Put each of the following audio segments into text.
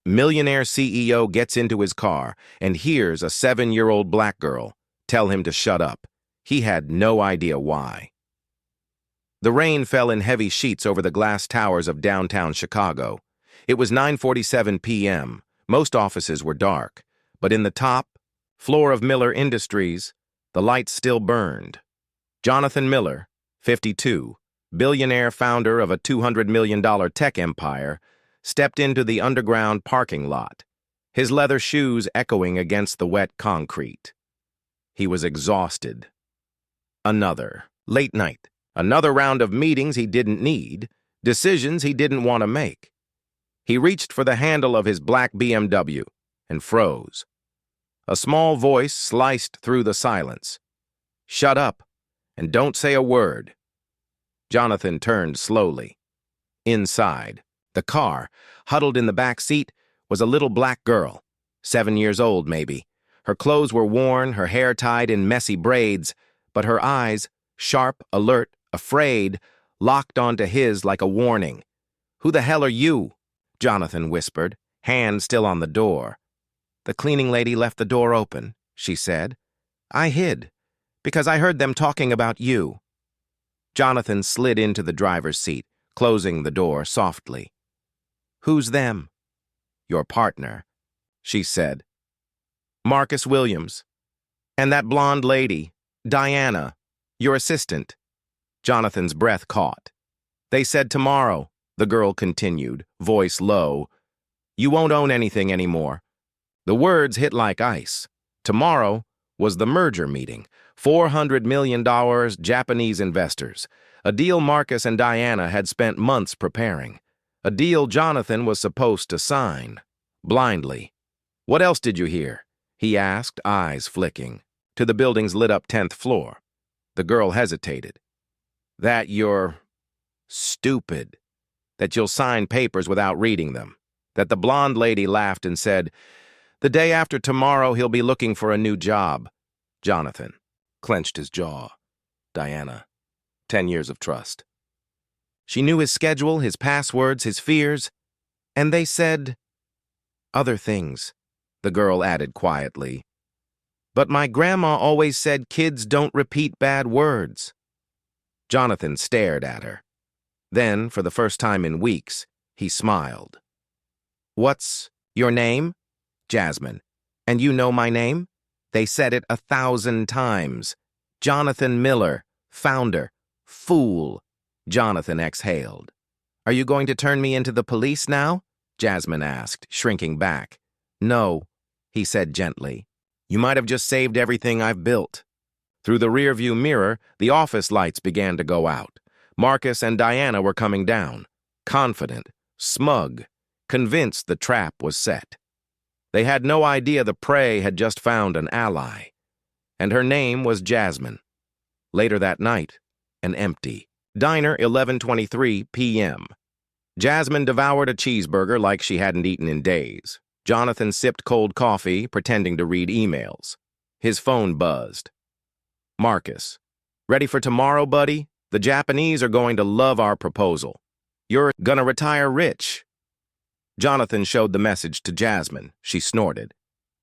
Millionaire CEO gets into his car and hears a 7-year-old black girl tell him to shut up. He had no idea why. The rain fell in heavy sheets over the glass towers of downtown Chicago. It was 9:47 p.m. Most offices were dark, but in the top floor of Miller Industries, the lights still burned. Jonathan Miller, 52, billionaire founder of a $200 million tech empire, stepped into the underground parking lot, his leather shoes echoing against the wet concrete. He was exhausted. Another late night, another round of meetings he didn't need, decisions he didn't want to make. He reached for the handle of his black BMW and froze. A small voice sliced through the silence. "Shut up, and don't say a word." Jonathan turned slowly. Inside, the car, huddled in the back seat, was a little black girl, 7 years old maybe. Her clothes were worn, her hair tied in messy braids, but her eyes, sharp, alert, afraid, locked onto his like a warning. "Who the hell are you?" Jonathan whispered, hand still on the door. "The cleaning lady left the door open," she said. "I hid, because I heard them talking about you." Jonathan slid into the driver's seat, closing the door softly. "Who's them?" "Your partner," she said. "Marcus Williams. And that blonde lady, Diana, your assistant." Jonathan's breath caught. "They said tomorrow," the girl continued, voice low. "You won't own anything anymore." The words hit like ice. Tomorrow was the merger meeting. $400 million Japanese investors. A deal Marcus and Diana had spent months preparing. A deal Jonathan was supposed to sign. Blindly. "What else did you hear?" he asked, eyes flicking, to the building's lit-up 10th floor. The girl hesitated. "That you're stupid. That you'll sign papers without reading them." That the blonde lady laughed and said, "The day after tomorrow he'll be looking for a new job." Jonathan clenched his jaw. Diana. 10 years of trust. She knew his schedule, his passwords, his fears, and they said other things, the girl added quietly. "But my grandma always said kids don't repeat bad words." Jonathan stared at her. Then, for the first time in weeks, he smiled. "What's your name?" "Jasmine. And you know my name?" They said it 1,000 times. "Jonathan Miller, founder. Fool." Jonathan exhaled. "Are you going to turn me into the police now?" Jasmine asked, shrinking back. "No," he said gently. "You might have just saved everything I've built." Through the rearview mirror, the office lights began to go out. Marcus and Diana were coming down, confident, smug, convinced the trap was set. They had no idea the prey had just found an ally. And her name was Jasmine. Later that night, an empty diner, 11:23 p.m. Jasmine devoured a cheeseburger like she hadn't eaten in days. Jonathan sipped cold coffee, pretending to read emails. His phone buzzed. "Marcus, ready for tomorrow, buddy? The Japanese are going to love our proposal. You're gonna retire rich." Jonathan showed the message to Jasmine. She snorted.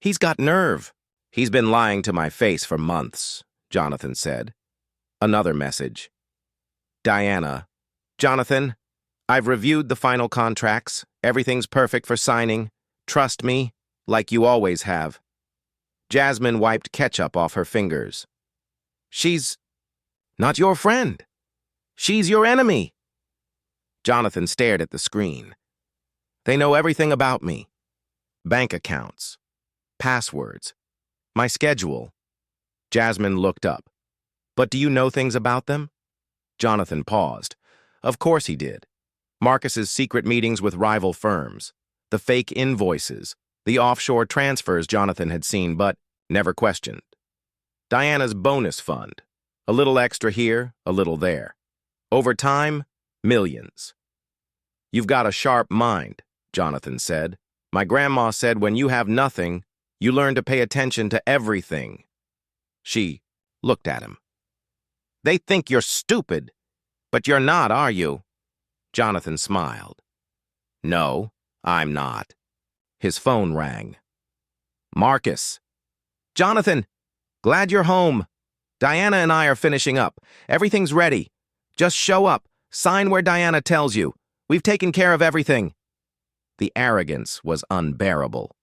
"He's got nerve." "He's been lying to my face for months," Jonathan said. Another message. Diana. "Jonathan, I've reviewed the final contracts. Everything's perfect for signing. Trust me, like you always have." Jasmine wiped ketchup off her fingers. "She's not your friend. She's your enemy." Jonathan stared at the screen. "They know everything about me. Bank accounts, passwords, my schedule." Jasmine looked up. "But do you know things about them?" Jonathan paused. Of course he did. Marcus's secret meetings with rival firms, the fake invoices, the offshore transfers Jonathan had seen but never questioned. Diana's bonus fund, a little extra here, a little there. Over time, millions. "You've got a sharp mind," Jonathan said. "My grandma said when you have nothing, you learn to pay attention to everything." She looked at him. "They think you're stupid, but you're not, are you?" Jonathan smiled. "No, I'm not." His phone rang. Marcus. Jonathan, glad you're home. Diana and I are finishing up. Everything's ready. Just show up. Sign where Diana tells you. We've taken care of everything. The arrogance was unbearable.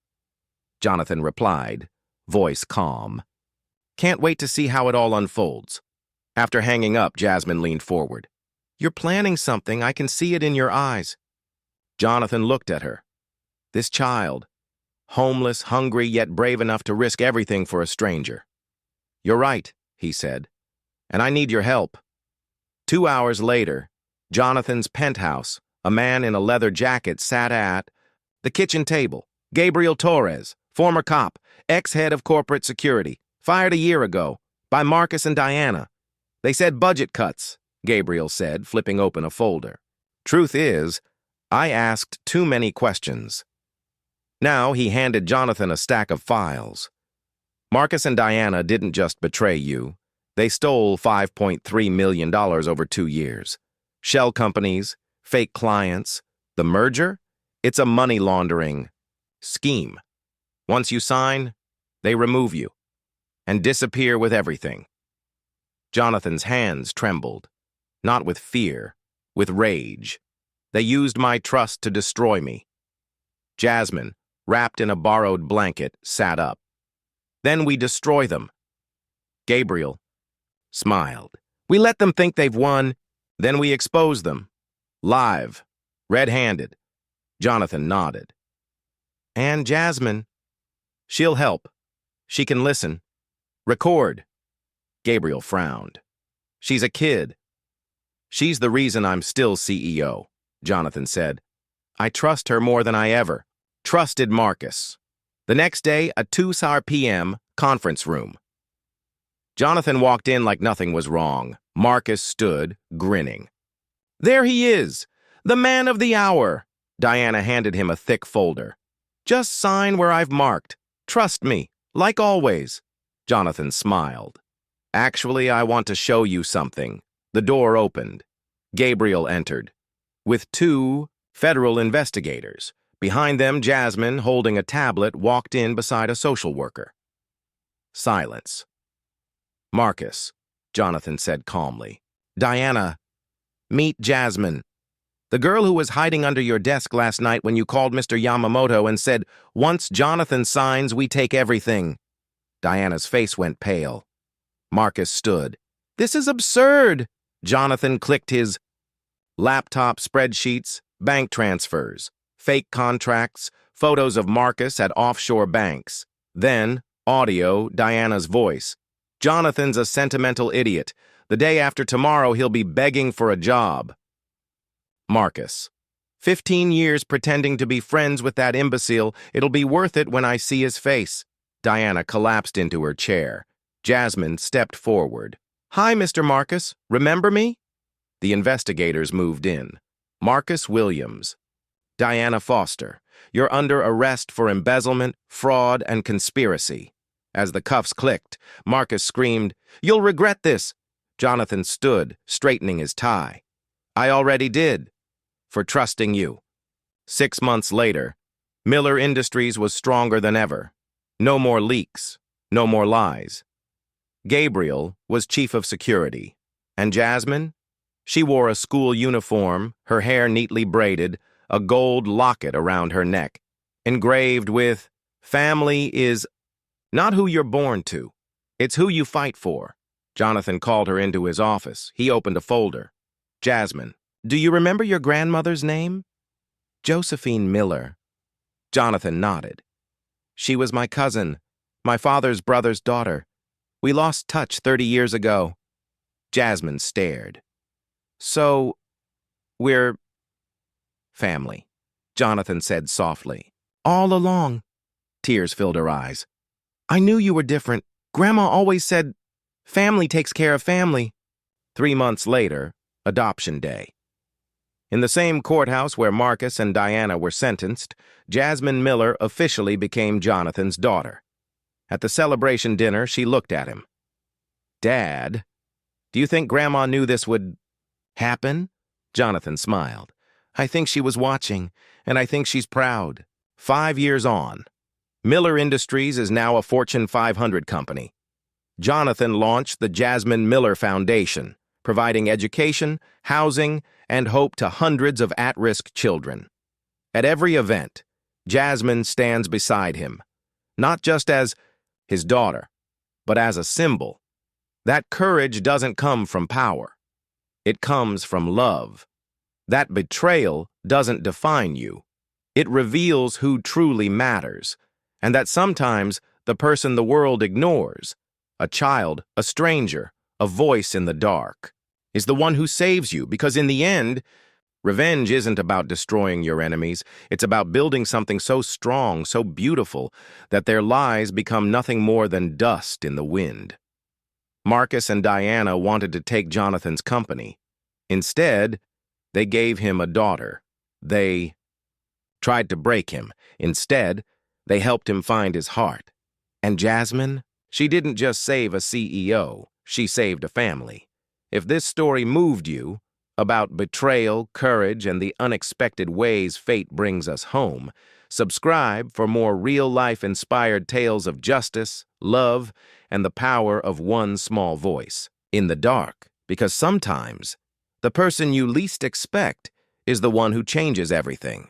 Jonathan replied, voice calm. Can't wait to see how it all unfolds. After hanging up, Jasmine leaned forward. You're planning something. I can see it in your eyes. Jonathan looked at her. This child, homeless, hungry, yet brave enough to risk everything for a stranger. You're right, he said, and I need your help. 2 hours later, Jonathan's penthouse, a man in a leather jacket sat at the kitchen table. Gabriel Torres, former cop, ex-head of corporate security, fired a year ago by Marcus and Diana. They said budget cuts, Gabriel said, flipping open a folder. Truth is, I asked too many questions. Now he handed Jonathan a stack of files. Marcus and Diana didn't just betray you. They stole $5.3 million over 2 years. Shell companies, fake clients. The merger? It's a money laundering scheme. Once you sign, they remove you and disappear with everything. Jonathan's hands trembled, not with fear, with rage. They used my trust to destroy me. Jasmine, wrapped in a borrowed blanket, sat up. Then we destroy them. Gabriel smiled. We let them think they've won, then we expose them. Live, red-handed. Jonathan nodded. And Jasmine, she'll help. She can listen. Record. Gabriel frowned. She's a kid. She's the reason I'm still CEO, Jonathan said. I trust her more than I ever trusted Marcus. The next day, a 2 p.m. conference room. Jonathan walked in like nothing was wrong. Marcus stood, grinning. There he is, the man of the hour. Diana handed him a thick folder. Just sign where I've marked. Trust me, like always. Jonathan smiled. Actually, I want to show you something. The door opened. Gabriel entered, with 2 federal investigators. Behind them, Jasmine, holding a tablet, walked in beside a social worker. Silence. Marcus, Jonathan said calmly. Diana, meet Jasmine. The girl who was hiding under your desk last night when you called Mr. Yamamoto and said, once Jonathan signs, we take everything. Diana's face went pale. Marcus stood. This is absurd. Jonathan clicked his laptop spreadsheets, bank transfers, fake contracts, photos of Marcus at offshore banks. Then, audio, Diana's voice. Jonathan's a sentimental idiot. The day after tomorrow, he'll be begging for a job. Marcus. 15 years pretending to be friends with that imbecile. It'll be worth it when I see his face. Diana collapsed into her chair. Jasmine stepped forward. Hi, Mr. Marcus. Remember me? The investigators moved in. Marcus Williams. Diana Foster. You're under arrest for embezzlement, fraud, and conspiracy. As the cuffs clicked, Marcus screamed, You'll regret this. Jonathan stood, straightening his tie. I already did. For trusting you. 6 months later, Miller Industries was stronger than ever. No more leaks, no more lies. Gabriel was chief of security. And Jasmine? She wore a school uniform, her hair neatly braided, a gold locket around her neck, engraved with, Family is not who you're born to. It's who you fight for. Jonathan called her into his office. He opened a folder. Jasmine. Do you remember your grandmother's name? Josephine Miller. Jonathan nodded. She was my cousin, my father's brother's daughter. We lost touch 30 years ago. Jasmine stared. So, we're family, Jonathan said softly. All along. Tears filled her eyes. I knew you were different. Grandma always said, family takes care of family. 3 months later, adoption day. In the same courthouse where Marcus and Diana were sentenced, Jasmine Miller officially became Jonathan's daughter. At the celebration dinner, she looked at him. Dad, do you think Grandma knew this would happen? Jonathan smiled. I think she was watching, and I think she's proud. 5 years on, Miller Industries is now a Fortune 500 company. Jonathan launched the Jasmine Miller Foundation, providing education, housing, and hope to hundreds of at-risk children. At every event, Jasmine stands beside him, not just as his daughter, but as a symbol. That courage doesn't come from power. It comes from love. That betrayal doesn't define you. It reveals who truly matters, and that sometimes the person the world ignores, a child, a stranger, a voice in the dark, is the one who saves you, because in the end, revenge isn't about destroying your enemies. It's about building something so strong, so beautiful, that their lies become nothing more than dust in the wind. Marcus and Diana wanted to take Jonathan's company. Instead, they gave him a daughter. They tried to break him. Instead, they helped him find his heart. And Jasmine? She didn't just save a CEO, she saved a family. If this story moved you, about betrayal, courage, and the unexpected ways fate brings us home, subscribe for more real-life inspired tales of justice, love, and the power of one small voice in the dark, because sometimes the person you least expect is the one who changes everything.